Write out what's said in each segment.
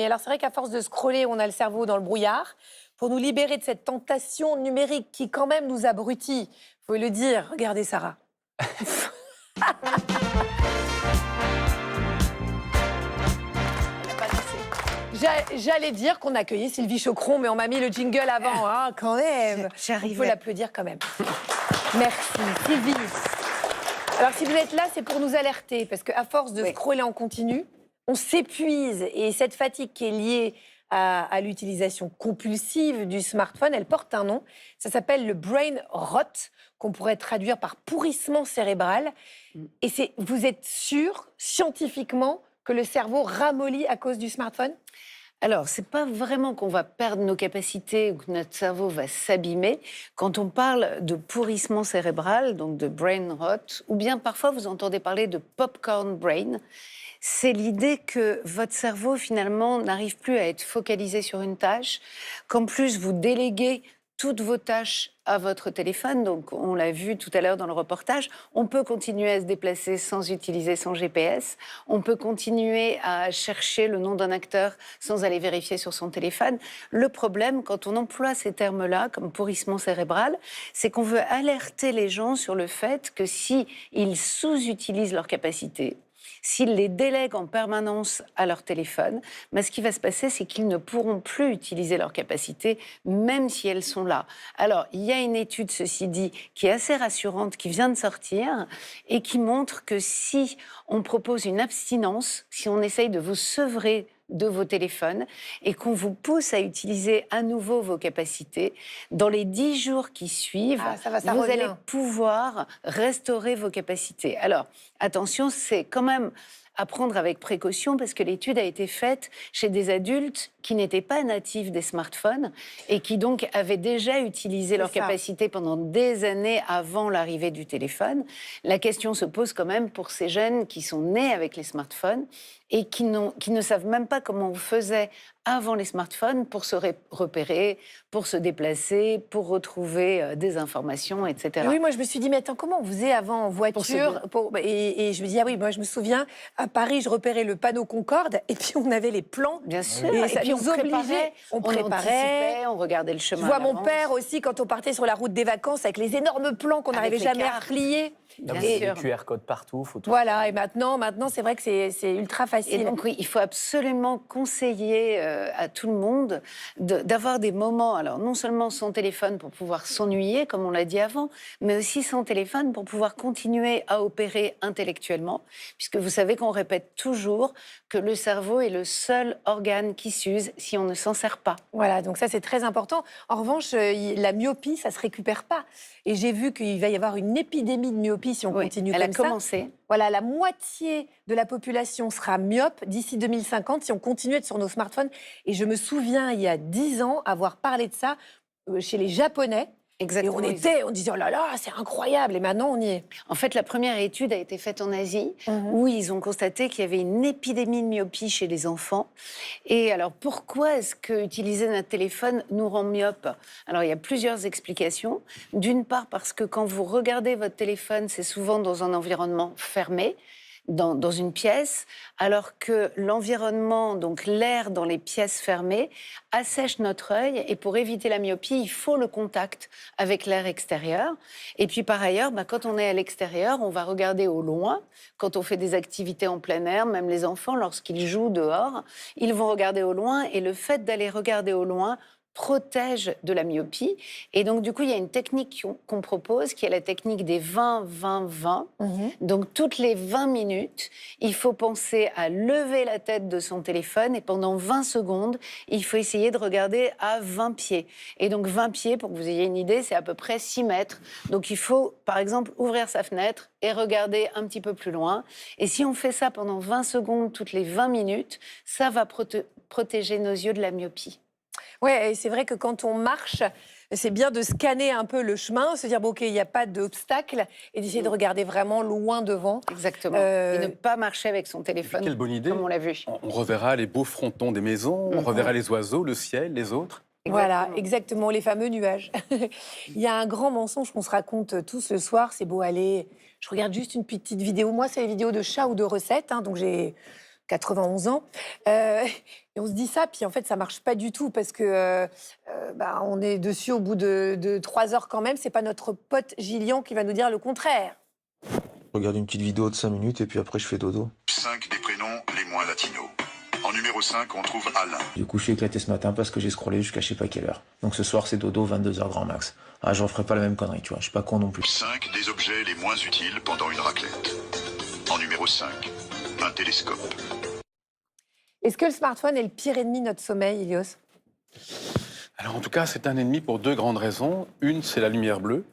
Et alors, c'est vrai qu'à force de scroller, on a le cerveau dans le brouillard. Pour nous libérer de cette tentation numérique qui, quand même, nous abrutit, faut le dire. Regardez, Sarah. J'allais dire qu'on accueillait Sylvie Choqueron, mais on m'a mis le jingle avant, hein, quand même. J'arrivais. On peut l'applaudir quand même. Merci, Sylvie. Alors, si vous êtes là, c'est pour nous alerter, parce qu'à force de scroller en continu, on s'épuise. Et cette fatigue qui est liée à l'utilisation compulsive du smartphone, elle porte un nom. Ça s'appelle le brain rot, qu'on pourrait traduire par pourrissement cérébral. Et vous êtes sûr, scientifiquement, que le cerveau ramollit à cause du smartphone? Alors, c'est pas vraiment qu'on va perdre nos capacités ou que notre cerveau va s'abîmer. Quand on parle de pourrissement cérébral, donc de brain rot, ou bien parfois vous entendez parler de popcorn brain, c'est l'idée que votre cerveau finalement n'arrive plus à être focalisé sur une tâche, qu'en plus vous déléguez toutes vos tâches à votre téléphone. Donc, on l'a vu tout à l'heure dans le reportage, on peut continuer à se déplacer sans utiliser son GPS. On peut continuer à chercher le nom d'un acteur sans aller vérifier sur son téléphone. Le problème, quand on emploie ces termes-là, comme pourrissement cérébral, c'est qu'on veut alerter les gens sur le fait que si ils sous-utilisent leurs capacités, s'ils les délèguent en permanence à leur téléphone, ce qui va se passer, c'est qu'ils ne pourront plus utiliser leurs capacités, même si elles sont là. Alors, il y a une étude, ceci dit, qui est assez rassurante, qui vient de sortir, et qui montre que si on propose une abstinence, si on essaye de vous sevrer de vos téléphones et qu'on vous pousse à utiliser à nouveau vos capacités, dans les 10 jours qui suivent, vous allez pouvoir restaurer vos capacités. Alors, attention, c'est quand même à prendre avec précaution parce que l'étude a été faite chez des adultes qui n'étaient pas natifs des smartphones et qui donc avaient déjà utilisé leurs capacités pendant des années avant l'arrivée du téléphone. La question se pose quand même pour ces jeunes qui sont nés avec les smartphones et qui ne savent même pas comment on faisait avant les smartphones pour se repérer, pour se déplacer, pour retrouver des informations, etc. Et oui, moi je me suis dit, mais attends, comment on faisait avant en voiture et je me dis, ah oui, moi je me souviens, à Paris, je repérais le panneau Concorde et puis on avait les plans. Bien sûr, et et ça puis nous obligeait. on préparait, on regardait le chemin. Je vois mon père aussi, quand on partait sur la route des vacances, avec les énormes plans qu'on n'arrivait jamais à replier. Des QR codes partout. Faut tout. Voilà, et maintenant c'est vrai que c'est ultra facile. Et donc oui, il faut absolument conseiller à tout le monde d'avoir des moments, alors non seulement sans téléphone pour pouvoir s'ennuyer, comme on l'a dit avant, mais aussi sans téléphone pour pouvoir continuer à opérer intellectuellement, puisque vous savez qu'on répète toujours que le cerveau est le seul organe qui s'use si on ne s'en sert pas. Voilà, donc ça c'est très important. En revanche, la myopie, ça se récupère pas. Et j'ai vu qu'il va y avoir une épidémie de myopie si on continue comme ça. Elle a commencé. Voilà, la moitié de la population sera myope d'ici 2050 si on continue à être sur nos smartphones. Et je me souviens, il y a 10 ans, avoir parlé de ça chez les Japonais. Exactement. Et on disait, oh là là, c'est incroyable. Et maintenant, on y est. En fait, la première étude a été faite en Asie, où ils ont constaté qu'il y avait une épidémie de myopie chez les enfants. Et alors, pourquoi est-ce que utiliser notre téléphone nous rend myope? Alors, il y a plusieurs explications. D'une part, parce que quand vous regardez votre téléphone, c'est souvent dans un environnement fermé, dans une pièce, alors que l'environnement, donc l'air dans les pièces fermées, assèche notre œil. Et pour éviter la myopie, il faut le contact avec l'air extérieur. Et puis par ailleurs, quand on est à l'extérieur, on va regarder au loin. Quand on fait des activités en plein air, même les enfants, lorsqu'ils jouent dehors, ils vont regarder au loin. Et le fait d'aller regarder au loin protège de la myopie. Et donc, du coup, il y a une technique qu'on propose, qui est la technique des 20-20-20. Donc, toutes les 20 minutes, il faut penser à lever la tête de son téléphone et pendant 20 secondes, il faut essayer de regarder à 20 pieds. Et donc, 20 pieds, pour que vous ayez une idée, c'est à peu près 6 mètres. Donc, il faut, par exemple, ouvrir sa fenêtre et regarder un petit peu plus loin. Et si on fait ça pendant 20 secondes, toutes les 20 minutes, ça va protéger nos yeux de la myopie. Ouais, et c'est vrai que quand on marche, c'est bien de scanner un peu le chemin, se dire, bon, OK, il n'y a pas d'obstacle, et d'essayer de regarder vraiment loin devant. Exactement. Et ne pas marcher avec son téléphone, quelle bonne idée. Comme on l'a vu. On reverra les beaux frontons des maisons, on reverra les oiseaux, le ciel, les autres. Voilà, exactement, les fameux nuages. Il y a un grand mensonge qu'on se raconte tous le soir, c'est beau aller... Je regarde juste une petite vidéo. Moi, c'est les vidéos de chats ou de recettes, donc j'ai 91 ans. Et on se dit ça, puis en fait, ça marche pas du tout parce que on est dessus au bout de 3 heures quand même. C'est pas notre pote Gillian qui va nous dire le contraire. Je regarde une petite vidéo de 5 minutes et puis après je fais dodo. 5 des prénoms les moins latinos. En numéro 5, on trouve Alain. Du coup, je suis éclaté ce matin parce que j'ai scrollé jusqu'à je sais pas quelle heure. Donc ce soir, c'est dodo, 22h grand max. Ah, je referai pas la même connerie, tu vois. Je suis pas con non plus. 5 des objets les moins utiles pendant une raclette. En numéro 5, un télescope. Est-ce que le smartphone est le pire ennemi de notre sommeil, Ilios? Alors en tout cas, c'est un ennemi pour 2 grandes raisons. Une, c'est la lumière bleue,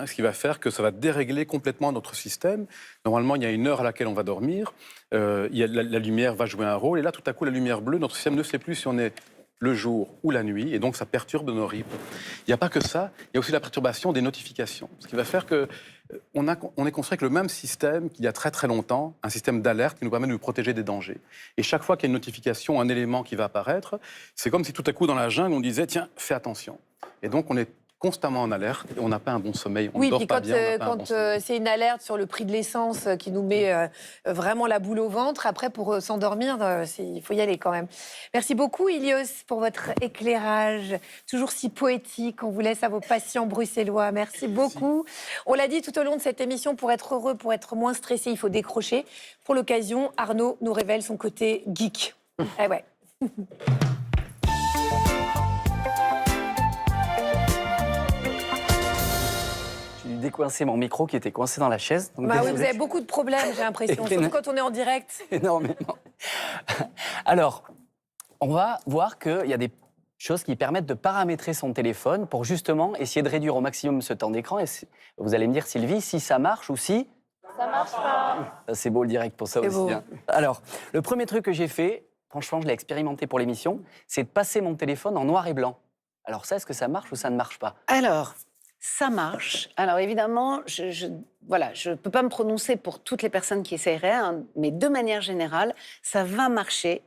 ce qui va faire que ça va dérégler complètement notre système. Normalement, il y a une heure à laquelle on va dormir. La lumière va jouer un rôle. Et là, tout à coup, la lumière bleue, notre système ne sait plus si on est le jour ou la nuit. Et donc, ça perturbe nos rythmes. Il n'y a pas que ça. Il y a aussi la perturbation des notifications. Ce qui va faire que on est construit avec le même système qu'il y a très très longtemps, un système d'alerte qui nous permet de nous protéger des dangers. Et chaque fois qu'il y a une notification, un élément qui va apparaître, c'est comme si tout à coup dans la jungle on disait tiens, fais attention. Et donc on est constamment en alerte et on n'a pas un bon sommeil, on ne dort pas bien, on n'a pas un bon sommeil. C'est une alerte sur le prix de l'essence qui nous met vraiment la boule au ventre, après pour s'endormir, il faut y aller quand même. Merci beaucoup Ilios pour votre éclairage, toujours si poétique. On vous laisse à vos patients bruxellois. Merci beaucoup. On l'a dit tout au long de cette émission, pour être heureux, pour être moins stressé, il faut décrocher. Pour l'occasion, Arnaud nous révèle son côté geek. Eh ouais. Décoincer mon micro qui était coincé dans la chaise. Donc oui, vous avez beaucoup de problèmes, j'ai l'impression, surtout quand on est en direct. Énormément. Alors, on va voir qu'il y a des choses qui permettent de paramétrer son téléphone pour justement essayer de réduire au maximum ce temps d'écran. Et vous allez me dire, Sylvie, si ça marche ou si... Ça marche pas. C'est beau le direct pour ça C'est aussi. beau. Hein. Alors, le premier truc que j'ai fait, franchement, je l'ai expérimenté pour l'émission, c'est de passer mon téléphone en noir et blanc. Alors ça, est-ce que ça marche ou ça ne marche pas? Alors, ça marche. Alors évidemment, je ne peux pas me prononcer pour toutes les personnes qui essaieraient, hein, mais de manière générale, ça va marcher.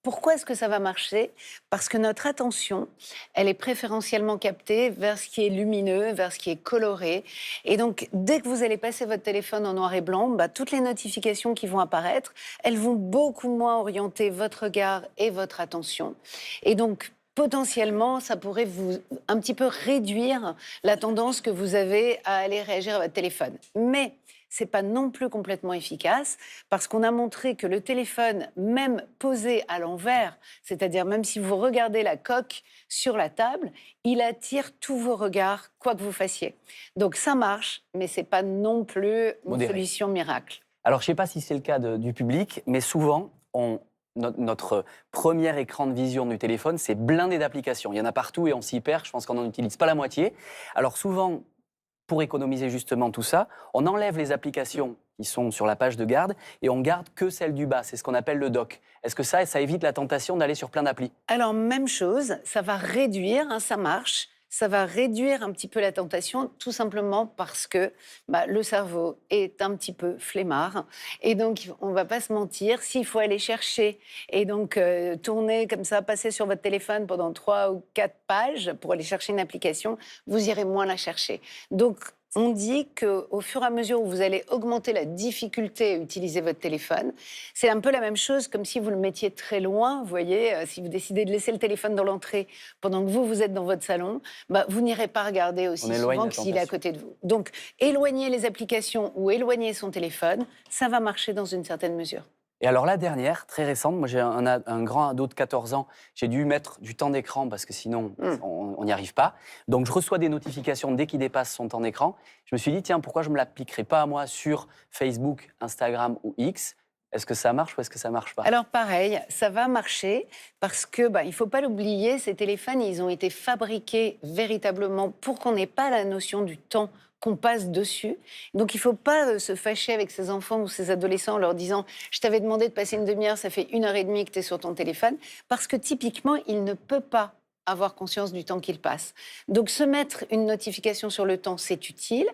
Pourquoi est-ce que ça va marcher? Parce que notre attention, elle est préférentiellement captée vers ce qui est lumineux, vers ce qui est coloré. Et donc, dès que vous allez passer votre téléphone en noir et blanc, toutes les notifications qui vont apparaître, elles vont beaucoup moins orienter votre regard et votre attention. Et donc, potentiellement, ça pourrait vous un petit peu réduire la tendance que vous avez à aller réagir à votre téléphone. Mais c'est pas non plus complètement efficace parce qu'on a montré que le téléphone, même posé à l'envers, c'est-à-dire même si vous regardez la coque sur la table, il attire tous vos regards, quoi que vous fassiez. Donc ça marche, mais c'est pas non plus une solution miracle. Alors, je ne sais pas si c'est le cas du public, mais souvent, notre premier écran de vision du téléphone, c'est blindé d'applications. Il y en a partout et on s'y perd. Je pense qu'on n'en utilise pas la moitié. Alors souvent, pour économiser justement tout ça, on enlève les applications qui sont sur la page de garde et on garde que celles du bas. C'est ce qu'on appelle le dock. Est-ce que ça évite la tentation d'aller sur plein d'applis? Alors, même chose, ça va réduire, ça marche. Ça va réduire un petit peu la tentation, tout simplement parce que le cerveau est un petit peu flemmard. Et donc, on ne va pas se mentir, s'il faut aller chercher et donc tourner comme ça, passer sur votre téléphone pendant 3 ou 4 pages pour aller chercher une application, vous irez moins la chercher. Donc, on dit qu'au fur et à mesure où vous allez augmenter la difficulté à utiliser votre téléphone, c'est un peu la même chose comme si vous le mettiez très loin. Vous voyez, si vous décidez de laisser le téléphone dans l'entrée pendant que vous êtes dans votre salon, vous n'irez pas regarder aussi souvent que s'il est à côté de vous. Donc, éloigner les applications ou éloigner son téléphone, ça va marcher dans une certaine mesure. Et alors la dernière, très récente, moi j'ai un grand ado de 14 ans, j'ai dû mettre du temps d'écran parce que sinon on n'y arrive pas. Donc je reçois des notifications dès qu'il dépasse son temps d'écran. Je me suis dit, tiens, pourquoi je ne me l'appliquerai pas à moi sur Facebook, Instagram ou X? Est-ce que ça marche ou est-ce que ça ne marche pas? Alors pareil, ça va marcher parce que, il ne faut pas l'oublier, ces téléphones, ils ont été fabriqués véritablement pour qu'on n'ait pas la notion du temps qu'on passe dessus. Donc, il ne faut pas se fâcher avec ses enfants ou ses adolescents en leur disant « Je t'avais demandé de passer une demi-heure, ça fait 1h30 que tu es sur ton téléphone ». Parce que typiquement, il ne peut pas avoir conscience du temps qu'il passe. Donc, se mettre une notification sur le temps, c'est utile.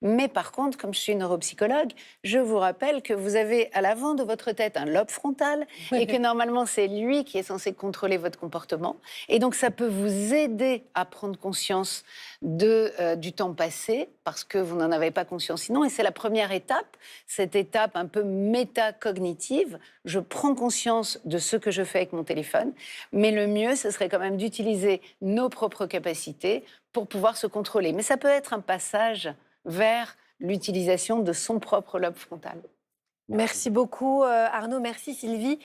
Mais par contre, comme je suis neuropsychologue, je vous rappelle que vous avez à l'avant de votre tête un lobe frontal et que normalement, c'est lui qui est censé contrôler votre comportement. Et donc, ça peut vous aider à prendre conscience du temps passé parce que vous n'en avez pas conscience sinon. Et c'est la première étape, cette étape un peu métacognitive. Je prends conscience de ce que je fais avec mon téléphone. Mais le mieux, ce serait quand même d'utiliser nos propres capacités pour pouvoir se contrôler. Mais ça peut être un passage vers l'utilisation de son propre lobe frontal. Merci beaucoup Arnaud, merci Sylvie.